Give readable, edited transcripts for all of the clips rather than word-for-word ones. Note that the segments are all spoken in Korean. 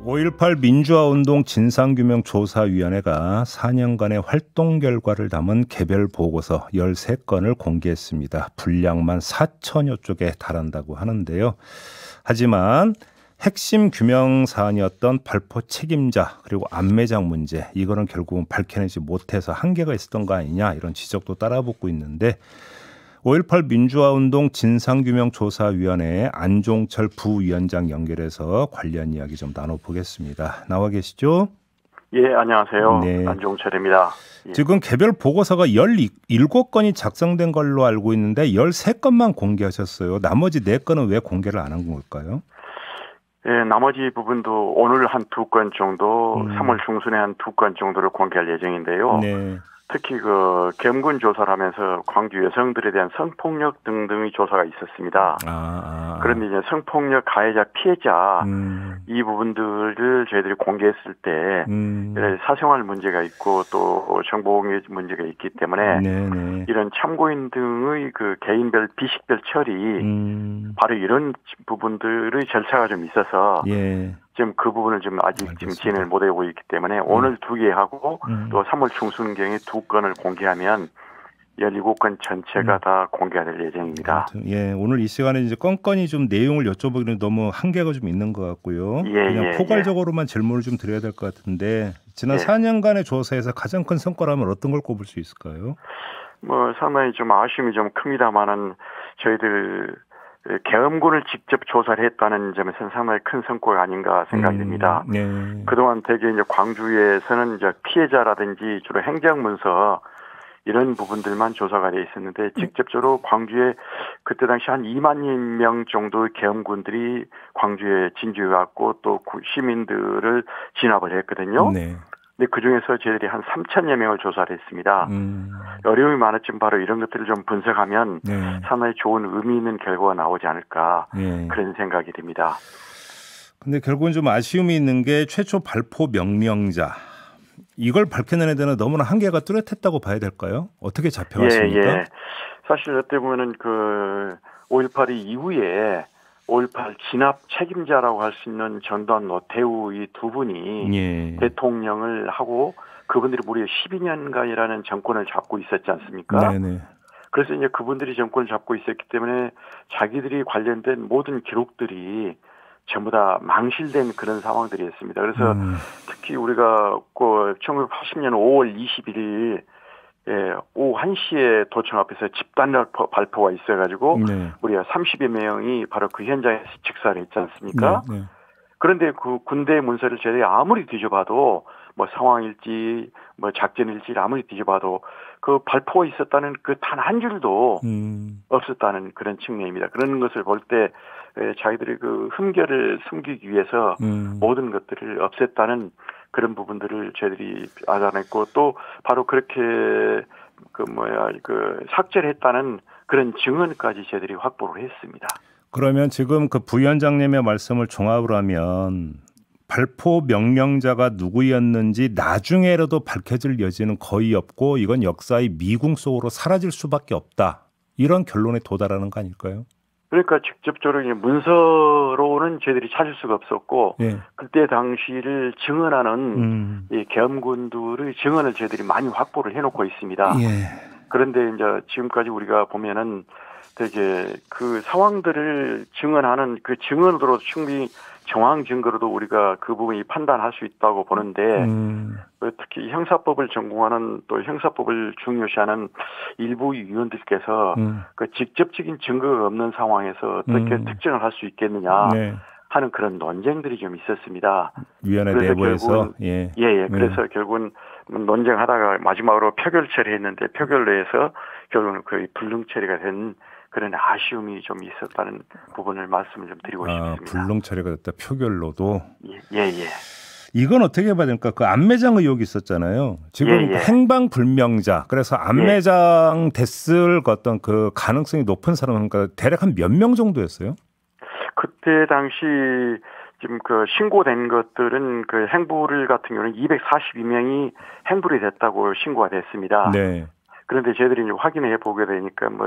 5.18 민주화운동 진상규명조사위원회가 4년간의 활동 결과를 담은 개별 보고서 13건을 공개했습니다. 분량만 4천여 쪽에 달한다고 하는데요. 하지만 핵심 규명 사안이었던 발포 책임자 그리고 안매장 문제, 이거는 결국은 밝혀내지 못해서 한계가 있었던 거 아니냐, 이런 지적도 따라붙고 있는데 5.18 민주화운동 진상규명조사위원회의 안종철 부위원장 연결해서 관련 이야기 좀 나눠보겠습니다. 나와 계시죠? 예, 안녕하세요. 네. 안종철입니다. 예. 지금 개별 보고서가 17건이 작성된 걸로 알고 있는데 13건만 공개하셨어요. 나머지 4건은 왜 공개를 안 한 걸까요? 예, 나머지 부분도 오늘 한 2건 정도, 3월 중순에 한 2건 정도를 공개할 예정인데요. 네. 특히 그 gem군 조사를 하면서 광주 여성들에 대한 성폭력 등등의 조사가 있었습니다. 그런데 이제 성폭력 가해자 피해자 이 부분들을 저희들이 공개했을 때 사생활 문제가 있고 또 정보공개 문제가 있기 때문에 네네. 이런 참고인 등의 그 개인별 비식별 처리 바로 이런 부분들의 절차가 좀 있어서 예. 지금 그 부분을 좀 아직 알겠습니다. 지금 진행을 못하고 있기 때문에 오늘 2개 하고 또 3월 중순경에 2건을 공개하면 17건 전체가 다 공개가 될 예정입니다. 아무튼, 예, 오늘 이 시간에 이제 건건이 좀 내용을 여쭤보기는 너무 한계가 좀 있는 것 같고요. 그냥 포괄적으로만 질문을 좀 드려야 될 것 같은데 지난 4년간의 조사에서 가장 큰 성과라면 어떤 걸 꼽을 수 있을까요? 뭐 상당히 좀 아쉬움이 좀 큽니다만은 저희들 계엄군을 직접 조사를 했다는 점에서는 상당히 큰 성과가 아닌가 생각이 듭니다. 네. 그동안 대개 이제 광주에서는 이제 피해자라든지 주로 행정문서 이런 부분들만 조사가 돼 있었는데 직접적으로 광주에 그때 당시 한 2만 명 정도의 계엄군들이 광주에 진주해 갖고 또 시민들을 진압을 했거든요. 네. 근데 그 중에서 저희들이 한 3천여 명을 조사를 했습니다. 어려움이 많았지만 바로 이런 것들을 좀 분석하면 상당히 좋은 의미 있는 결과가 나오지 않을까 그런 생각이 듭니다. 근데 결국은 좀 아쉬움이 있는 게 최초 발포 명령자 이걸 밝혀내는 데는 너무나 한계가 뚜렷했다고 봐야 될까요? 어떻게 잡혀갔습니까? 예. 사실 어떻게 보면은 그 5.18 이후에 5.18 진압 책임자라고 할 수 있는 전두환 노태우 이 두 분이 대통령을 하고 그분들이 무려 12년간이라는 정권을 잡고 있었지 않습니까? 네네. 그래서 이제 그분들이 정권을 잡고 있었기 때문에 자기들이 관련된 모든 기록들이 전부 다 망실된 그런 상황들이었습니다. 그래서 특히 우리가 그 1980년 5월 21일 오후 1시에 도청 앞에서 집단 발포가 있어가지고 우리가 30여 명이 바로 그 현장에서 직사를 했지 않습니까? 그런데 그 군대 문서를 저희들이 아무리 뒤져봐도 뭐 상황일지 뭐 작전일지 아무리 뒤져봐도 그 발포가 있었다는 그 단 한 줄도 없었다는 그런 측면입니다. 그런 것을 볼 때 자기들이 그 흠결을 숨기기 위해서 모든 것들을 없앴다는 그런 부분들을 저희들이 알아냈고 또 바로 그렇게 삭제를 했다는 그런 증언까지 저희들이 확보를 했습니다. 그러면 지금 그 부위원장님의 말씀을 종합을 하면 발포 명령자가 누구였는지 나중에라도 밝혀질 여지는 거의 없고 이건 역사의 미궁 속으로 사라질 수밖에 없다. 이런 결론에 도달하는 거 아닐까요? 그러니까 직접적으로 문서로는 저희들이 찾을 수가 없었고 그때 당시를 증언하는 이 계엄군들의 증언을 저희들이 많이 확보를 해놓고 있습니다. 그런데 이제 지금까지 우리가 보면은 되게 그 상황들을 증언하는 그 증언으로 충분히 정황 증거로도 우리가 그 부분이 판단할 수 있다고 보는데 특히 형사법을 전공하는 또 형사법을 중요시하는 일부 위원들께서 그 직접적인 증거가 없는 상황에서 어떻게 특정을 할 수 있겠느냐 하는 그런 논쟁들이 좀 있었습니다. 위원회 내부에서 그래서 결국은 논쟁하다가 마지막으로 표결 처리했는데 표결로 해서 결국은 거의 불능 처리가 된 그런 아쉬움이 좀 있었다는 부분을 말씀을 좀 드리고 싶습니다. 불능 처리가 됐다 표결로도. 예. 이건 어떻게 봐야 될까? 그 안매장 의혹이 있었잖아요. 지금 행방 불명자. 그래서 안매장 됐을 어떤 그 가능성이 높은 사람은 그러니까 대략 한 몇 명 정도였어요? 그때 당시 지금 그 신고된 것들은 그 행불 같은 경우는 242명이 행불이 됐다고 신고가 됐습니다. 그런데 저희들이 이제 확인해 보게 되니까 뭐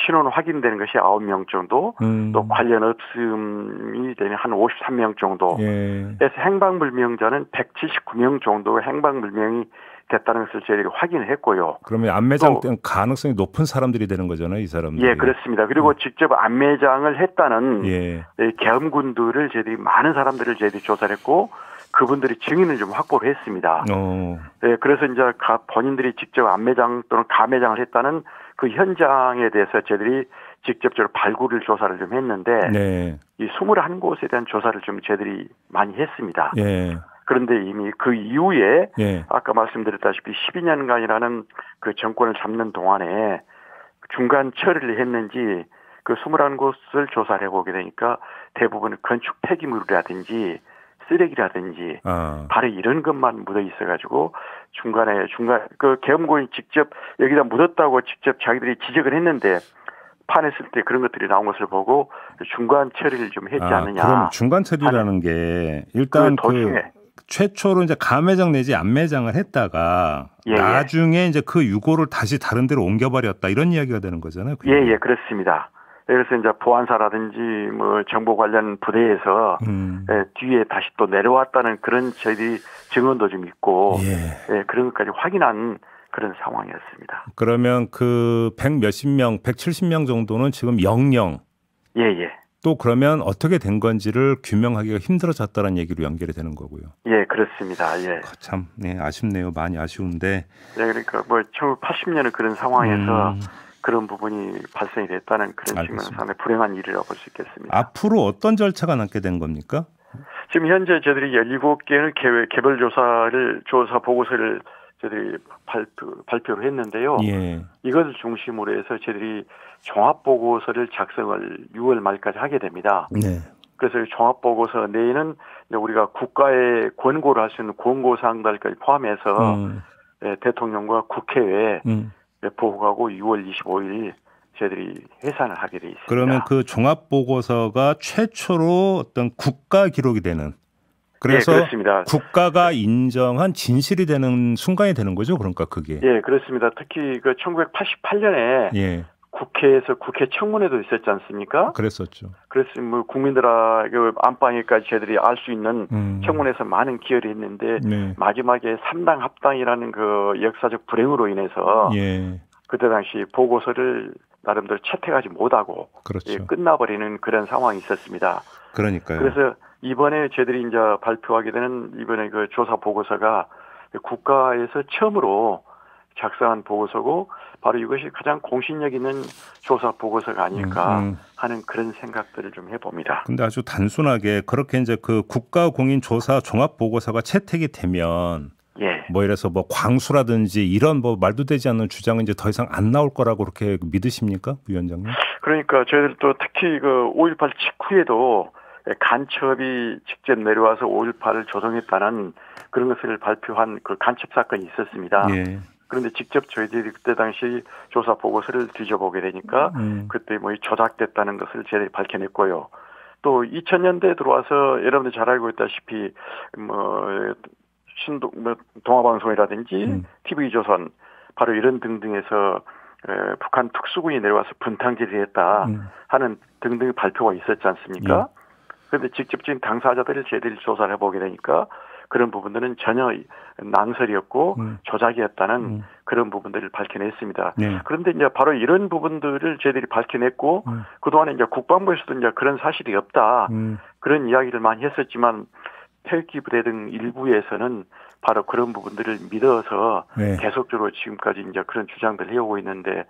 신원 확인되는 것이 9명 정도, 또 관련 없음이 되는 한 53명 정도, 그래서 행방불명자는 179명 정도 행방불명이 됐다는 것을 저희들이 확인을 했고요. 그러면 안매장 가능성이 높은 사람들이 되는 거잖아요, 이 사람들이. 예, 그렇습니다. 그리고 직접 안매장을 했다는 계엄군들을 저희들이 많은 사람들을 저희들이 조사를 했고 그분들이 증인을 좀 확보를 했습니다. 예, 그래서 이제 본인들이 직접 안매장 또는 가매장을 했다는 그 현장에 대해서 저희들이 직접적으로 발굴을 조사를 좀 했는데 이 21곳에 대한 조사를 좀 저희들이 많이 했습니다. 그런데 이미 그 이후에 아까 말씀드렸다시피 12년간이라는 그 정권을 잡는 동안에 중간 처리를 했는지 그 21곳을 조사를 해보게 되니까 대부분 건축 폐기물이라든지 쓰레기라든지 바로 이런 것만 묻어 있어가지고 중간 그 계엄군이 직접 여기다 묻었다고 직접 자기들이 지적을 했는데 판했을 때 그런 것들이 나온 것을 보고 중간 처리를 좀 했지 않느냐. 그럼 중간 처리라는 게 일단 그 최초로 이제 가매장 내지 안매장을 했다가 나중에 이제 그 유고를 다시 다른 데로 옮겨버렸다 이런 이야기가 되는 거잖아요. 예, 그렇습니다. 그래서 이제 보안사라든지 뭐 정보 관련 부대에서 뒤에 다시 또 내려왔다는 그런 저희들이 증언도 좀 있고 그런 것까지 확인한 그런 상황이었습니다. 그러면 그 100몇십 명, 170명 정도는 지금 영영. 또 그러면 어떻게 된 건지를 규명하기가 힘들어졌다는 얘기로 연결이 되는 거고요. 예, 그렇습니다. 참, 아쉽네요. 많이 아쉬운데. 그러니까 뭐 1980년에 그런 상황에서 그런 부분이 발생이 됐다는 그런 측면에서 상당히 불행한 일이라고 볼 수 있겠습니다. 앞으로 어떤 절차가 남게 된 겁니까? 지금 현재 저희들이 17개의 개별 조사 보고서를 저희들이 발표를 했는데요. 이것을 중심으로 해서 저희들이 종합보고서를 작성을 6월 말까지 하게 됩니다. 그래서 종합보고서 내에는 우리가 국가에 권고를 할 수 있는 권고사항들까지 포함해서 대통령과 국회에 보고하고 6월 25일 저희들이 해산을 하게 돼 있습니다. 그러면 그 종합보고서가 최초로 어떤 국가 기록이 되는 그래서 그렇습니다. 국가가 인정한 진실이 되는 순간이 되는 거죠. 그러니까 그게. 그렇습니다. 특히 그 1988년에 국회에서 국회 청문회도 있었지 않습니까? 그랬었죠. 그래서 뭐 국민들의 안방에까지 저희들이 알 수 있는 청문회에서 많은 기여를 했는데 마지막에 3당 합당이라는 그 역사적 불행으로 인해서 그때 당시 보고서를 나름대로 채택하지 못하고 끝나버리는 그런 상황이 있었습니다. 그러니까요. 그래서 이번에 저희들이 이제 발표하게 되는 이번에 그 조사 보고서가 국가에서 처음으로 작성한 보고서고 바로 이것이 가장 공신력 있는 조사 보고서가 아닐까 하는 그런 생각들을 좀 해봅니다. 근데 아주 단순하게 그렇게 이제 그 국가공인조사 종합보고서가 채택이 되면 뭐 이래서 뭐 광수라든지 이런 뭐 말도 되지 않는 주장은 이제 더 이상 안 나올 거라고 그렇게 믿으십니까, 위원장님? 그러니까 저희들도 특히 그 5.18 직후에도 간첩이 직접 내려와서 5.18을 조성했다는 그런 것을 발표한 그 간첩 사건이 있었습니다. 그런데 직접 저희들이 그때 당시 조사 보고서를 뒤져보게 되니까 그때 뭐 조작됐다는 것을 저희들이 밝혀냈고요. 또 2000년대에 들어와서 여러분들 잘 알고 있다시피 뭐 동아방송이라든지 TV조선 바로 이런 등등에서 북한 특수군이 내려와서 분탕질을 했다 하는 등등의 발표가 있었지 않습니까? 그런데 직접적인 당사자들을 저희들이 조사를 해보게 되니까 그런 부분들은 전혀 낭설이었고 조작이었다는 그런 부분들을 밝혀냈습니다. 그런데 이제 바로 이런 부분들을 저희들이 밝혀냈고 그동안에 이제 국방부에서도 이제 그런 사실이 없다 그런 이야기를 많이 했었지만 태극기부대 등 일부에서는 바로 그런 부분들을 믿어서 계속적으로 지금까지 이제 그런 주장들을 해오고 있는데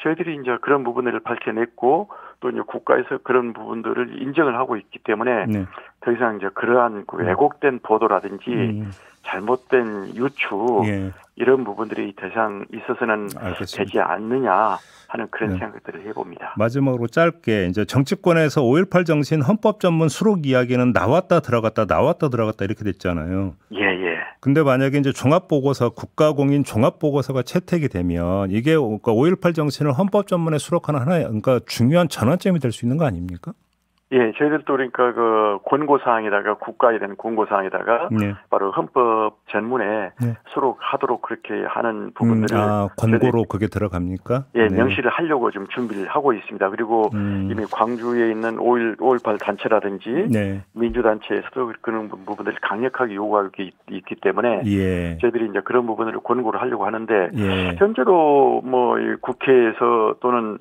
저희들이 이제 그런 부분들을 밝혀냈고 또 이제 국가에서 그런 부분들을 인정을 하고 있기 때문에 더 이상 이제 그러한 그 왜곡된 보도라든지 잘못된 유추 이런 부분들이 더 이상 있어서는 되지 않느냐 하는 그런 생각들을 해봅니다. 마지막으로 짧게 이제 정치권에서 5.18 정신 헌법 전문 수록 이야기는 나왔다 들어갔다 이렇게 됐잖아요. 근데 만약에 이제 종합보고서 국가공인 종합보고서가 채택이 되면 이게 그러니까 5.18 정신을 헌법 전문에 수록하는 하나의 그러니까 중요한 전환점이 될 수 있는 거 아닙니까? 예, 저희들도 그러니까 그 권고사항에다가 국가에 대한 권고사항에다가 네. 바로 헌법 전문에 네. 서로 하도록 그렇게 하는 부분들을 권고로 그게 들어갑니까? 예, 네. 명시를 하려고 좀 준비를 하고 있습니다. 그리고 이미 광주에 있는 5.18 단체라든지 네. 민주단체에서도 그런 부분들을 강력하게 요구하고 있기 때문에 예. 저희들이 이제 그런 부분을 권고를 하려고 하는데 예. 현재도 뭐 이 국회에서 또는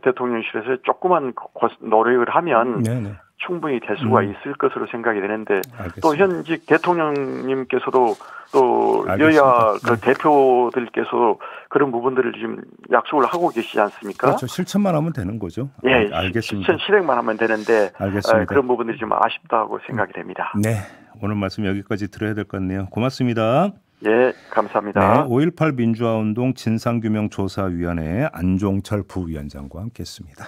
대통령실에서 조그만 노력을 하면 네네. 충분히 될 수가 있을 것으로 생각이 되는데 알겠습니다. 또 현직 대통령님께서도 또 알겠습니다. 여야 그 대표들께서 그런 부분들을 지금 약속을 하고 계시지 않습니까? 그렇죠. 실천만 하면 되는 거죠. 예, 알겠습니다. 실행만 하면 되는데 알겠습니다. 그런 부분들이 좀 아쉽다고 생각이 됩니다. 네, 오늘 말씀 여기까지 들어야 될 것 같네요. 고맙습니다. 예, 감사합니다. 네, 5.18 민주화운동 진상규명조사위원회 안종철 부위원장과 함께했습니다.